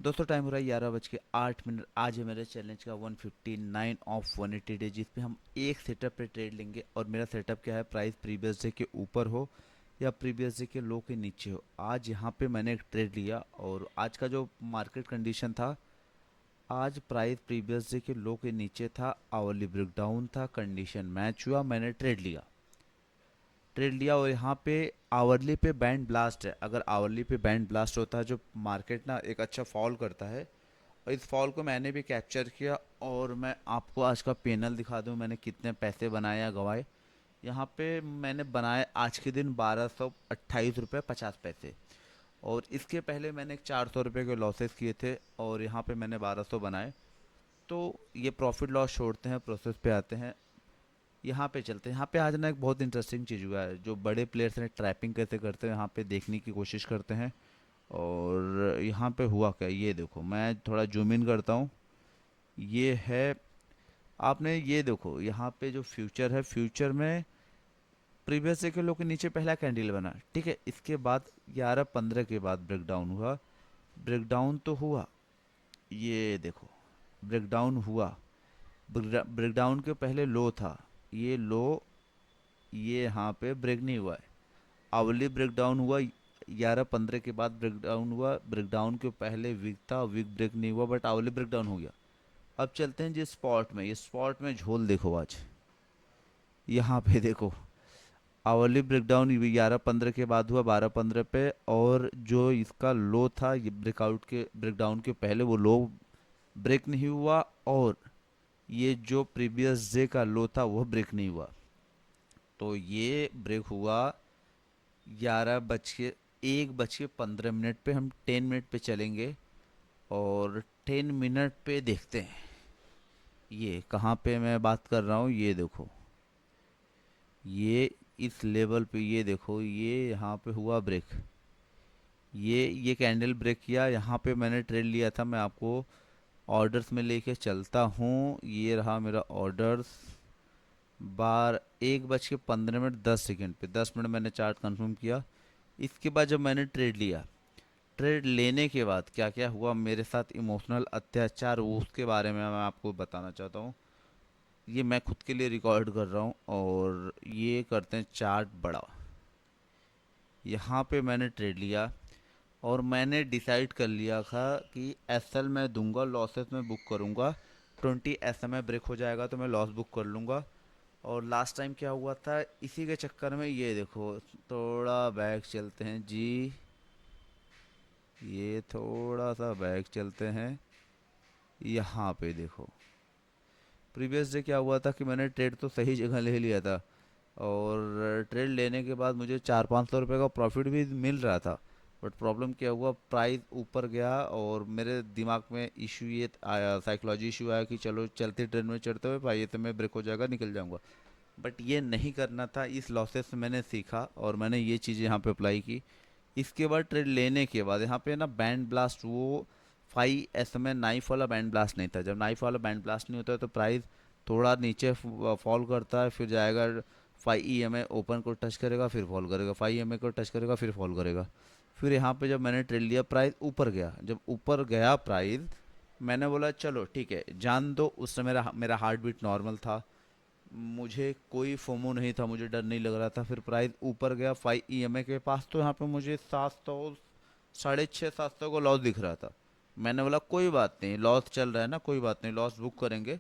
दोस्तों टाइम हो रहा है 11:08। आज है मेरे चैलेंज का 159 ऑफ 180 डे, जिसपे हम एक सेटअप पे ट्रेड लेंगे। और मेरा सेटअप क्या है, प्राइस प्रीवियस डे के ऊपर हो या प्रीवियस डे के लो के नीचे हो। आज यहाँ पे मैंने एक ट्रेड लिया और आज का जो मार्केट कंडीशन था, आज प्राइस प्रीवियस डे के लो के नीचे था, आवरली ब्रेकडाउन था, कंडीशन मैच हुआ, मैंने ट्रेड लिया। और यहाँ पे आवरली पे बैंड ब्लास्ट है। अगर आवरली पे बैंड ब्लास्ट होता है, जो मार्केट ना एक अच्छा फॉल करता है, और इस फॉल को मैंने भी कैप्चर किया। और मैं आपको आज का पैनल दिखा दूं, मैंने कितने पैसे बनाए या गंवाए। यहाँ पे मैंने बनाए आज के दिन 1228 रुपये 50 पैसे। और इसके पहले मैंने 400 रुपये के लॉसेस किए थे, और यहाँ पे मैंने 1200 बनाए। तो ये प्रॉफिट लॉस छोड़ते हैं, प्रोसेस पे आते हैं। यहाँ पे चलते हैं। यहाँ पे आज ना एक बहुत इंटरेस्टिंग चीज़ हुआ है, जो बड़े प्लेयर्स हैं ट्रैपिंग कैसे करते हैं, यहाँ पे देखने की कोशिश करते हैं। और यहाँ पे हुआ क्या, ये देखो, मैं थोड़ा जूम इन करता हूँ। ये है, आपने ये देखो, यहाँ पे जो फ्यूचर है, फ्यूचर में प्रीवियस डे के लो के नीचे पहला कैंडल बना, ठीक है। इसके बाद 11:15 के बाद ब्रेकडाउन हुआ। ब्रेकडाउन तो हुआ, ये देखो, ब्रेकडाउन हुआ। ब्रेकडाउन के पहले लो था, ये लो, ये यहाँ पे ब्रेक नहीं हुआ है। आवली ब्रेकडाउन हुआ, 11:15 के बाद ब्रेकडाउन हुआ। ब्रेकडाउन के पहले वीक था, वीक ब्रेक नहीं हुआ, बट आवली ब्रेकडाउन हो गया। अब चलते हैं जी स्पॉट में। ये स्पॉट में झोल देखो आज, यहाँ पे देखो, आवली ब्रेकडाउन 11:15 के बाद हुआ 12:15 पे। और जो इसका लो था, ये ब्रेकआउट के ब्रेकडाउन के पहले, वो लो ब्रेक नहीं हुआ। और ये जो प्रीवियस डे का लो था, वो ब्रेक नहीं हुआ। तो ये ब्रेक हुआ 1:01:15 पे। हम 10 मिनट पे चलेंगे और 10 मिनट पे देखते हैं ये कहाँ पे मैं बात कर रहा हूँ। ये देखो, ये इस लेवल पे, ये देखो, ये यहाँ पे हुआ ब्रेक। ये कैंडल ब्रेक किया, यहाँ पे मैंने ट्रेड लिया था। मैं आपको ऑर्डर्स में लेके चलता हूँ। ये रहा मेरा ऑर्डर्स, 1:15 पे 10 मिनट मैंने चार्ट कंफर्म किया। इसके बाद जब मैंने ट्रेड लिया, ट्रेड लेने के बाद क्या क्या हुआ मेरे साथ, इमोशनल अत्याचार, वो उसके बारे में मैं आपको बताना चाहता हूँ। ये मैं खुद के लिए रिकॉर्ड कर रहा हूँ। और ये करते हैं चार्ट बड़ा। यहाँ पे मैंने ट्रेड लिया और मैंने डिसाइड कर लिया था कि एसएल मैं दूंगा, लॉसेस में बुक करूँगा। 20 एसएमए ब्रेक हो जाएगा तो मैं लॉस बुक कर लूँगा। और लास्ट टाइम क्या हुआ था, इसी के चक्कर में, ये देखो, थोड़ा बैक चलते हैं जी, ये थोड़ा सा बैक चलते हैं। यहाँ पे देखो, प्रीवियस डे क्या हुआ था कि मैंने ट्रेड तो सही जगह ले लिया था, और ट्रेड लेने के बाद मुझे 400-500 रुपये का प्रॉफिट भी मिल रहा था। बट प्रॉब्लम क्या हुआ, प्राइस ऊपर गया और मेरे दिमाग में इशू ये आया, साइकोलॉजी इशू आया कि चलो चलते ट्रेन में चढ़ते हुए भाई, ये तो मैं ब्रेक हो जाएगा, निकल जाऊंगा। बट ये नहीं करना था। इस लॉसेस से मैंने सीखा और मैंने ये चीज़ें यहाँ पे अप्लाई की। इसके बाद ट्रेड लेने के बाद यहाँ पे ना बैंड ब्लास्ट, वो 5 एस में नाइफ वाला बैंड ब्लास्ट नहीं था। जब नाइफ वाला बैंड ब्लास्ट नहीं होता है तो प्राइस थोड़ा नीचे फॉल करता है, फिर जाएगा 5 EMA ओपन को टच करेगा, फिर फॉल करेगा, 5 EMA को टच करेगा, फिर फॉल करेगा। फिर यहाँ पे जब मैंने ट्रेड लिया, प्राइस ऊपर गया। जब ऊपर गया प्राइस, मैंने बोला चलो ठीक है, जान दो। उस समय मेरा मेरा हार्ट बीट नॉर्मल था, मुझे कोई फोमो नहीं था, मुझे डर नहीं लग रहा था। फिर प्राइस ऊपर गया 5 EMA के पास, तो यहाँ पे मुझे 700, 650-700 को लॉस दिख रहा था। मैंने बोला कोई बात नहीं, लॉस चल रहा है ना, कोई बात नहीं, लॉस बुक करेंगे,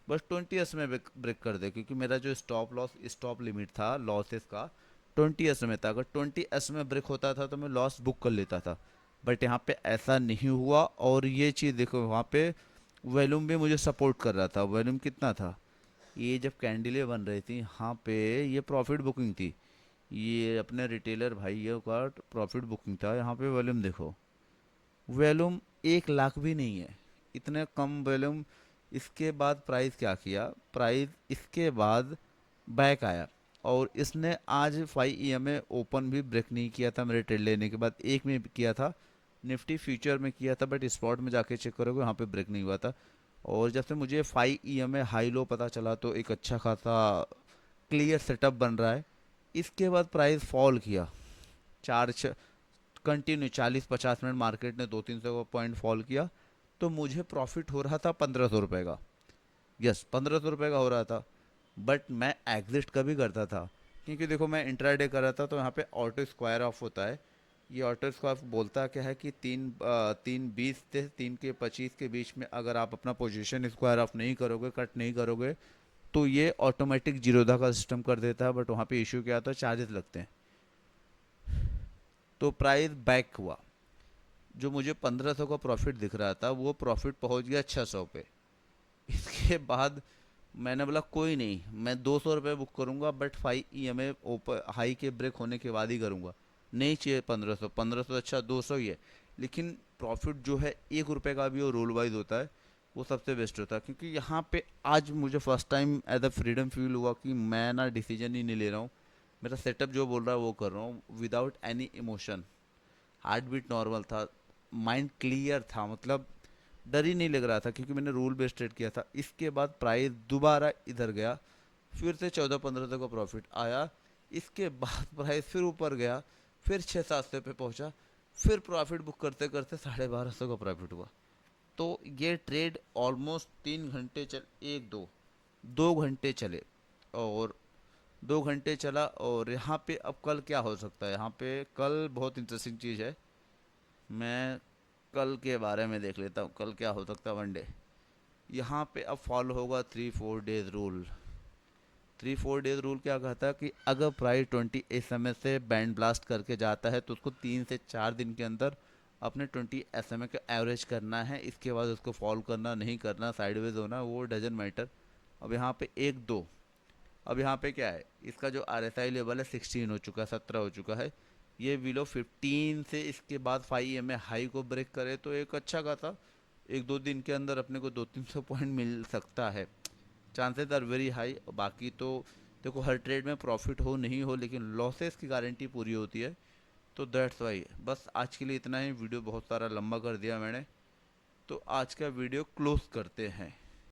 बस 20 में ब्रेक कर दे। क्योंकि मेरा जो स्टॉप लिमिट था लॉसेस का 20 में था। अगर 20 में ब्रेक होता था तो मैं लॉस बुक कर लेता था। बट यहाँ पे ऐसा नहीं हुआ। और ये चीज़ देखो, वहाँ पे वॉल्यूम भी मुझे सपोर्ट कर रहा था। वॉल्यूम कितना था, ये जब कैंडलें बन रही थी यहाँ पे, ये प्रॉफिट बुकिंग थी। ये अपने रिटेलर भाइयों का प्रॉफिट बुकिंग था। यहाँ पे वॉल्यूम देखो, वॉल्यूम 1 लाख भी नहीं है, इतने कम वॉल्यूम। इसके बाद प्राइस क्या किया, प्राइस इसके बाद बैक आया। और इसने आज 5 EMA ओपन भी ब्रेक नहीं किया था मेरे ट्रेड लेने के बाद। एक में किया था, निफ्टी फ्यूचर में किया था, बट स्पॉट में जाके चेक करोगे वहाँ पे ब्रेक नहीं हुआ था। और जब से मुझे 5 EMA हाई लो पता चला, तो एक अच्छा खासा क्लियर सेटअप बन रहा है। इसके बाद प्राइस फॉल किया, चार कंटिन्यू 40-50 मिनट मार्केट ने 200-300 पॉइंट फॉल किया, तो मुझे प्रॉफिट हो रहा था 1500 रुपये का। यस, 1500 रुपये का हो रहा था। बट मैं एग्जिट कभी करता था, क्योंकि देखो मैं इंट्राडे कर रहा था, तो यहाँ पे ऑटो स्क्वायर ऑफ होता है। ये ऑटो स्क्वायर बोलता क्या है कि 3:20 से 3:25 के बीच में अगर आप अपना पोजीशन स्क्वायर ऑफ नहीं करोगे, कट नहीं करोगे, तो ये ऑटोमेटिक जीरोधा का सिस्टम कर देता है। बट वहाँ पे इशू क्या आता है, चार्जेस लगते हैं। तो प्राइस बैक हुआ। जो मुझे 1500 का प्रॉफिट दिख रहा था, वो प्रॉफिट पहुँच गया 600 पे। इसके बाद मैंने बोला कोई नहीं, मैं 200 रुपये बुक करूँगा, बट 5 EMA ओपर हाई के ब्रेक होने के बाद ही करूँगा। नहीं चाहिए 1500, 1500 अच्छा 200 ही है। लेकिन प्रॉफिट जो है 1 रुपये का भी वो रोल वाइज होता है, वो सबसे बेस्ट होता है। क्योंकि यहाँ पे आज मुझे first time as a freedom feel हुआ कि मैं ना डिसीजन ही नहीं ले रहा हूँ, मेरा सेटअप जो बोल रहा है वो कर रहा हूँ without any emotion. Heart beat normal था, माइंड क्लियर था, मतलब डर ही नहीं लग रहा था, क्योंकि मैंने रूल बेस्ड ट्रेड किया था। इसके बाद प्राइस दोबारा इधर गया, फिर से 14-15 तक का प्रॉफिट आया। इसके बाद प्राइस फिर ऊपर गया, फिर 600-700 पे पहुंचा, फिर प्रॉफिट बुक करते करते 1250 का प्रॉफिट हुआ। तो ये ट्रेड ऑलमोस्ट 3 घंटे चल, 2 घंटे चले, और 2 घंटे चला। और यहाँ पे अब कल क्या हो सकता है, यहाँ पे कल बहुत इंटरेस्टिंग चीज़ है। मैं कल के बारे में देख लेता हूँ, कल क्या हो सकता है वनडे। यहाँ पे अब फॉलो होगा 3-4 डेज रूल। 3-4 डेज रूल क्या कहता है कि अगर प्राइस 20 SMA से बैंड ब्लास्ट करके जाता है, तो उसको 3 से 4 दिन के अंदर अपने 20 SMA का एवरेज करना है। इसके बाद उसको फॉलो करना, नहीं करना, साइडवेज होना, वो डजन मैटर। अब यहाँ पे 1-2, अब यहाँ पे क्या है, इसका जो RSI लेवल है 16 हो चुका है, 17 हो चुका है। ये बिलो 15 से इसके बाद 5 EMA हाई को ब्रेक करे, तो एक अच्छा खासा 1-2 दिन के अंदर अपने को 200-300 पॉइंट मिल सकता है। Chances are very high. बाकी तो देखो, हर ट्रेड में प्रॉफिट हो नहीं हो, लेकिन लॉसेस की गारंटी पूरी होती है। तो दैट्स वाई, बस आज के लिए इतना ही। वीडियो बहुत सारा लंबा कर दिया मैंने, तो आज का वीडियो क्लोज करते हैं।